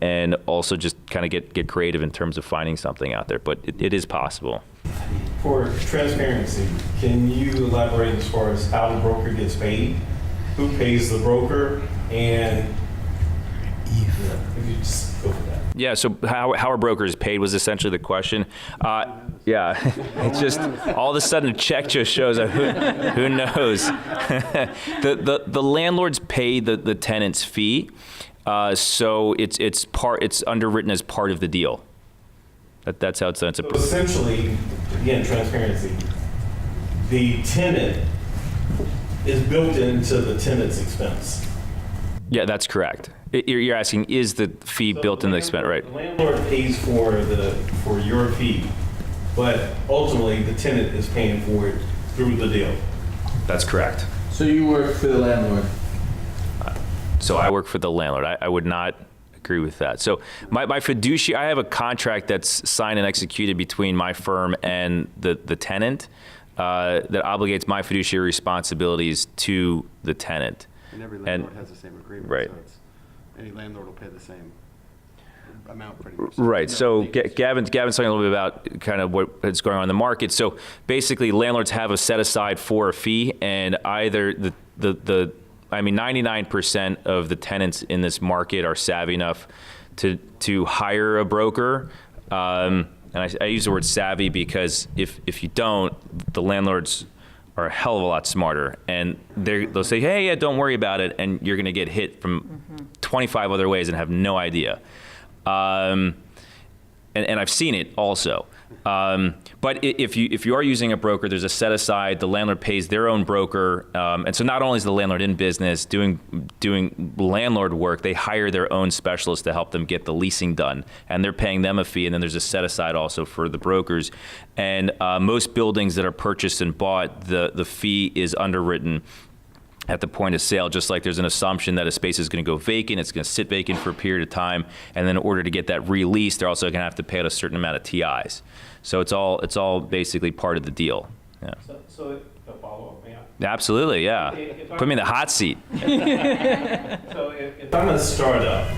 and also just kind of get creative in terms of finding something out there. But it is possible. For transparency, can you elaborate as far as how the broker gets paid, who pays the broker, and if you just go for that. Yeah, so how are brokers paid was essentially the question. Yeah, it's just all of a sudden a check just shows up. Who knows? the landlords pay the tenant's fee, so it's underwritten as part of the deal. That's how it's done. So essentially, again, transparency. The tenant is built into the tenant's expense. Yeah, that's correct. You're asking, is the fee built in the expense, right? The landlord pays for your fee, but ultimately the tenant is paying for it through the deal. That's correct. So you work for the landlord? So I work for the landlord. I would not agree with that. So my fiduciary, I have a contract that's signed and executed between my firm and the tenant that obligates my fiduciary responsibilities to the tenant. And every landlord has the same agreement. Right. So any landlord will pay the same amount pretty much. Right. So Gavin's talking a little bit about kind of what is going on in the market. So basically, landlords have a set aside for a fee, and either the 99% of the tenants in this market are savvy enough to hire a broker. And I use the word savvy because if you don't, the landlords are a hell of a lot smarter, and they'll say, hey, yeah, don't worry about it, and you're going to get hit from 25 other ways and have no idea. And I've seen it also. But if you are using a broker, there's a set aside. The landlord pays their own broker, and so not only is the landlord in business doing landlord work, they hire their own specialist to help them get the leasing done, and they're paying them a fee. And then there's a set aside also for the brokers. And most buildings that are purchased and bought, the fee is underwritten at the point of sale, just like there's an assumption that a space is going to go vacant, it's going to sit vacant for a period of time, and then in order to get that released, they're also going to have to pay out a certain amount of TIs. So it's all basically part of the deal. Yeah. So a follow-up, yeah. Absolutely, yeah. Put me in the hot seat. So if I'm a startup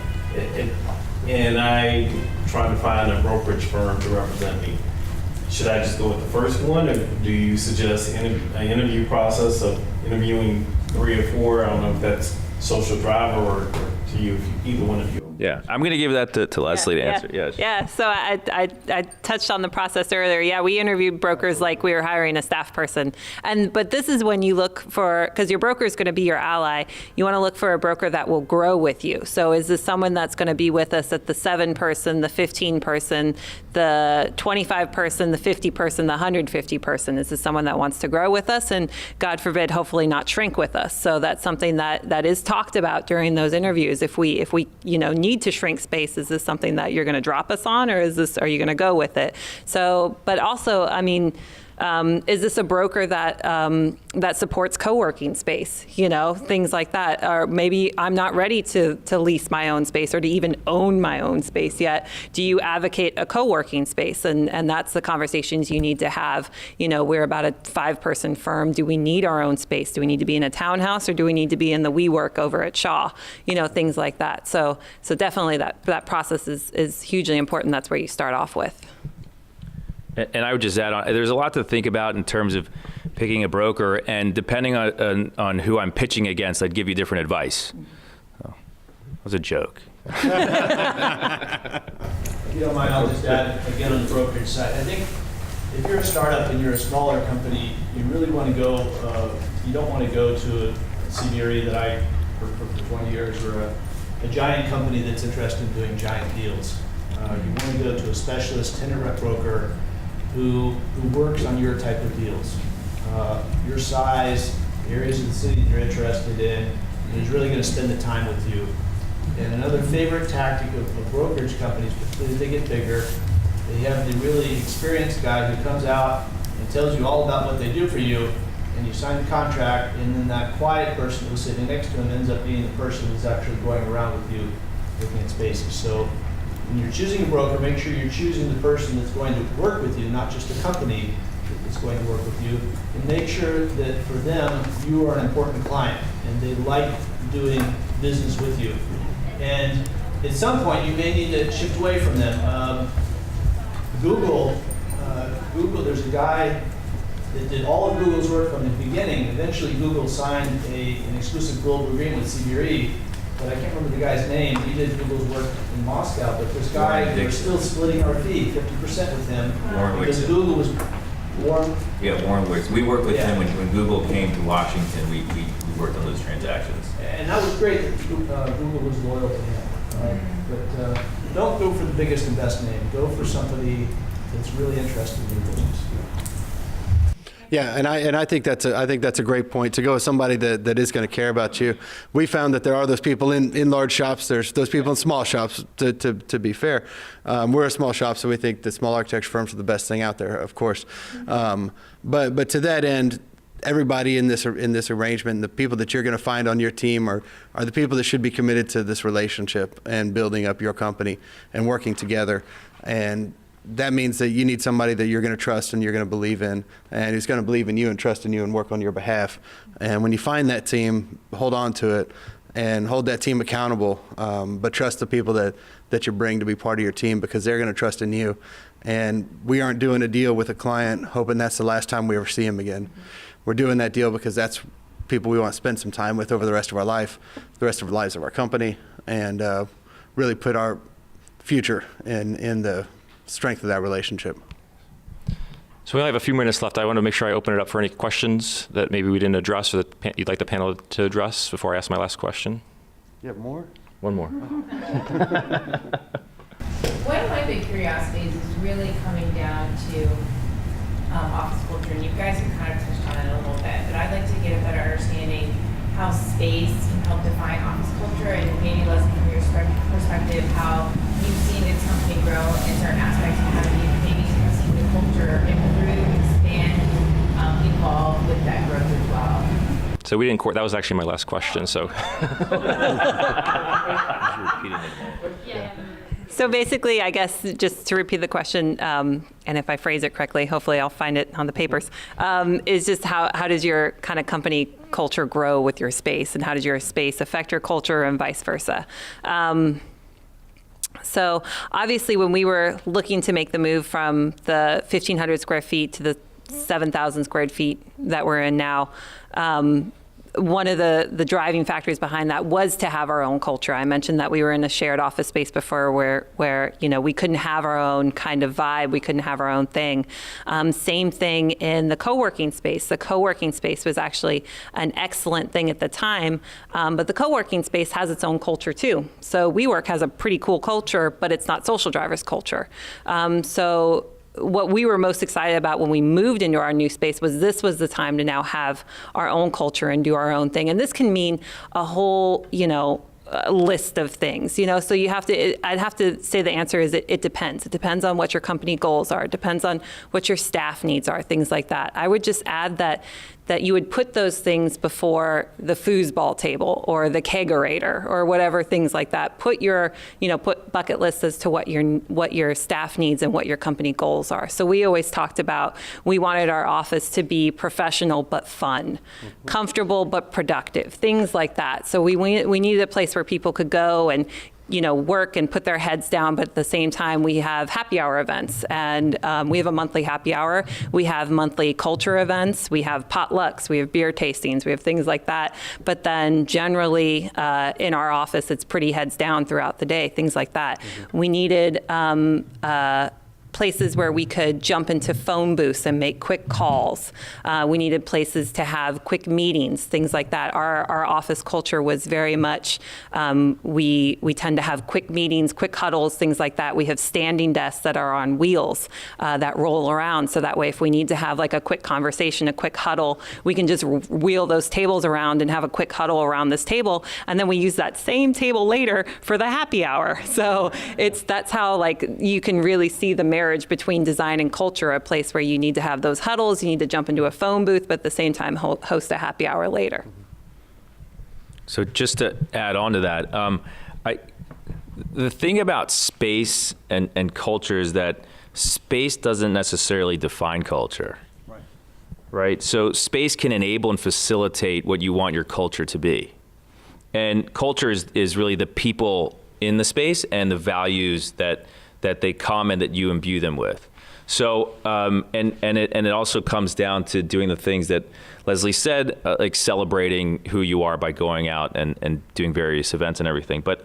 and I try to find a brokerage firm to represent me, should I just go with the first one, or do you suggest an interview process of interviewing 3 or 4? I don't know if that's Social Driver or to you, either one of you. Yeah, I'm going to give that to Leslie to answer. Yes. Yeah, so I touched on the process earlier. Yeah, we interviewed brokers like we were hiring a staff person. But this is when you look for, because your broker is going to be your ally, you want to look for a broker that will grow with you. So is this someone that's going to be with us at the 7-person, the 15-person, the 25-person, the 50-person, the 150-person? Is this someone that wants to grow with us and, God forbid, hopefully not shrink with us? So that's something that is talked about during those interviews. If we need to shrink space, is this something that you're going to drop us on, or are you going to go with it? So, but also, is this a broker that supports co-working space? Things like that. Or maybe I'm not ready to lease my own space or to even own my own space yet. Do you advocate a co-working space? And that's the conversations you need to have. We're about a 5-person firm. Do we need our own space? Do we need to be in a townhouse, or do we need to be in the WeWork over at Shaw? Things like that. So definitely that process is hugely important. That's where you start off with. And I would just add on, there's a lot to think about in terms of picking a broker, and depending on who I'm pitching against, I'd give you different advice. So, that was a joke. If you don't mind, I'll just add again on the brokerage side. I think if you're a startup and you're a smaller company, you really want to go, you don't want to go to a CBRE that I worked for 20 years or a giant company that's interested in doing giant deals. You want to go to a specialist tenant rep broker who works on your type of deals. Your size, the areas of the city that you're interested in, and is really going to spend the time with you. And another favorite tactic of brokerage companies, particularly as they get bigger, they have the really experienced guy who comes out and tells you all about what they do for you, and you sign the contract, and then that quiet person who's sitting next to him ends up being the person who's actually going around with you looking at spaces. So when you're choosing a broker, make sure you're choosing the person that's going to work with you, not just a company that's going to work with you, and make sure that for them, you are an important client, and they like doing business with you. And at some point, you may need to shift away from them. Google, there's a guy that did all of Google's work from the beginning. Eventually, Google signed an exclusive global agreement with CBRE, but I can't remember the guy's name. He did Google's work in Moscow, but this guy, we're still splitting our fee 50% with him because Google was Warren. Yeah, Warren Wicks. We worked with him when Google came to Washington. We worked on those transactions. And that was great that Google was loyal to him. But don't go for the biggest and best name. Go for somebody that's really interested in your business. Yeah, and I think that's a great point, to go with somebody that is going to care about you. We found that there are those people in large shops. There's those people in small shops. To be fair, we're a small shop, so we think that small architecture firms are the best thing out there, of course. But to that end, everybody in this arrangement, the people that you're going to find on your team are the people that should be committed to this relationship and building up your company and working together. And that means that you need somebody that you're going to trust and you're going to believe in, and who's going to believe in you and trust in you and work on your behalf. And when you find that team, hold on to it and hold that team accountable, but trust the people that you bring to be part of your team, because they're going to trust in you. And we aren't doing a deal with a client hoping that's the last time we ever see him again. We're doing that deal because that's people we want to spend some time with over the rest of our life, the rest of the lives of our company, and really put our future in the strength of that relationship. So we only have a few minutes left. I want to make sure I open it up for any questions that maybe we didn't address or that you'd like the panel to address before I ask my last question. You have more? One more. One of my big curiosities is really coming down to office culture, and you guys have kind of touched on it a little bit, but I'd like to get a better understanding how space can help define office culture, and maybe Leslie, from your perspective, how you've seen this company grow in certain aspects, and how you've maybe seen the culture improve, expand, evolve with that growth as well. So we didn't. That was actually my last question. So. So basically, I guess, just to repeat the question, and if I phrase it correctly, hopefully I'll find it on the papers, is just how does your kind of company culture grow with your space, and how does your space affect your culture and vice versa? So obviously, when we were looking to make the move from the 1,500 square feet to the 7,000 square feet that we're in now, one of the driving factors behind that was to have our own culture. I mentioned that we were in a shared office space before where we couldn't have our own kind of vibe. We couldn't have our own thing. Same thing in the co-working space. The co-working space was actually an excellent thing at the time, but the co-working space has its own culture too. So WeWork has a pretty cool culture, but it's not Social Driver's culture. So what we were most excited about when we moved into our new space was this was the time to now have our own culture and do our own thing. And this can mean a whole, list of things, so I'd have to say the answer is it depends. It depends on what your company goals are. It depends on what your staff needs are, things like that. I would just add that you would put those things before the foosball table or the kegerator or whatever, things like that. Put your, put bucket lists as to what your staff needs and what your company goals are. So we always talked about, we wanted our office to be professional but fun, comfortable but productive, things like that. So we needed a place where people could go and work and put their heads down, but at the same time, we have happy hour events. And we have a monthly happy hour. We have monthly culture events. We have potlucks. We have beer tastings. We have things like that. But then generally in our office, it's pretty heads down throughout the day, things like that. We needed places where we could jump into phone booths and make quick calls. We needed places to have quick meetings, things like that. Our office culture was very much, we tend to have quick meetings, quick huddles, things like that. We have standing desks that are on wheels that roll around, so that way if we need to have like a quick conversation, a quick huddle, we can just wheel those tables around and have a quick huddle around this table, and then we use that same table later for the happy hour. So that's how like you can really see the marriage between design and culture, a place where you need to have those huddles, you need to jump into a phone booth, but at the same time host a happy hour later. So just to add on to that, the thing about space and culture is that space doesn't necessarily define culture. Right? So space can enable and facilitate what you want your culture to be. And culture is really the people in the space and the values that they come and that you imbue them with. So, and it also comes down to doing the things that Leslie said, like celebrating who you are by going out and doing various events and everything. But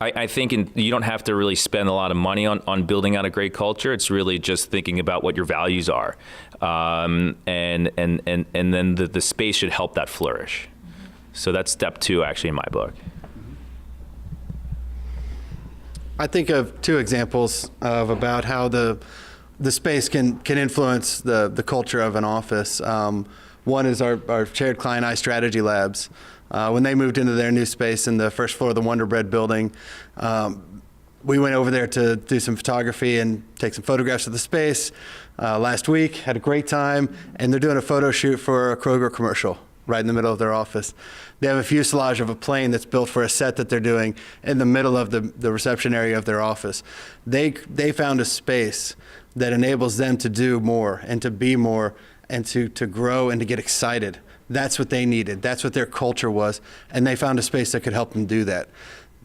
I think you don't have to really spend a lot of money on building out a great culture. It's really just thinking about what your values are. And then the space should help that flourish. So that's step 2, actually, in my book. I think of 2 examples of about how the space can influence the culture of an office. One is our shared client eye strategy labs. When they moved into their new space in the first floor of the Wonder Bread building, we went over there to do some photography and take some photographs of the space last week. Had a great time, and they're doing a photo shoot for a Kroger commercial right in the middle of their office. They have a fuselage of a plane that's built for a set that they're doing in the middle of the reception area of their office. They found a space that enables them to do more and to be more and to grow and to get excited. That's what they needed. That's what their culture was. And they found a space that could help them do that.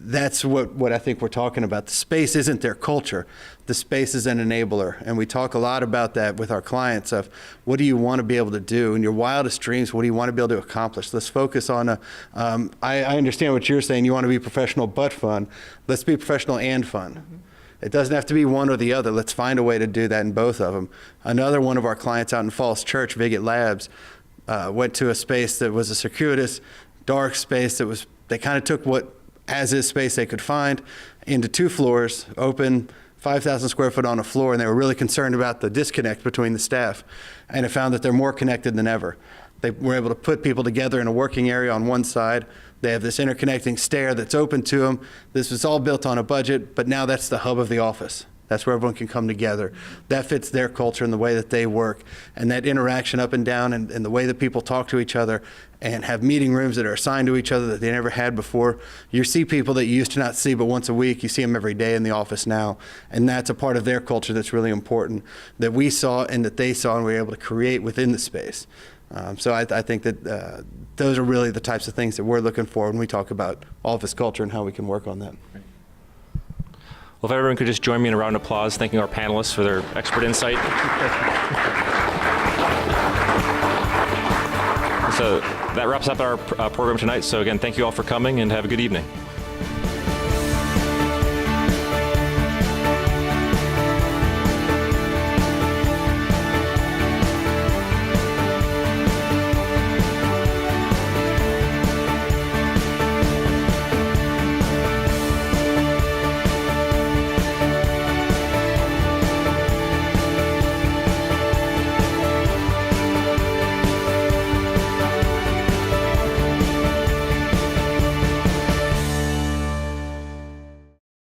That's what I think we're talking about. The space isn't their culture. The space is an enabler. And we talk a lot about that with our clients of what do you want to be able to do? In your wildest dreams, what do you want to be able to accomplish? Let's focus on I understand what you're saying. You want to be professional but fun. Let's be professional and fun. Mm-hmm. It doesn't have to be one or the other. Let's find a way to do that in both of them. Another one of our clients out in Falls Church, Viget Labs, went to a space that was a circuitous, dark space they kind of took what as-is space they could find into 2 floors, open, 5,000 square foot on a floor, and they were really concerned about the disconnect between the staff. And it found that they're more connected than ever. They were able to put people together in a working area on one side. They have this interconnecting stair that's open to them. This was all built on a budget, but now that's the hub of the office. That's where everyone can come together. That fits their culture and the way that they work. And that interaction up and down and the way that people talk to each other and have meeting rooms that are assigned to each other that they never had before. You see people that you used to not see but once a week. You see them every day in the office now. And that's a part of their culture that's really important that we saw and that they saw and we were able to create within the space. So I think that those are really the types of things that we're looking for when we talk about office culture and how we can work on that. Well, if everyone could just join me in a round of applause thanking our panelists for their expert insight. So that wraps up our program tonight. So again, thank you all for coming and have a good evening.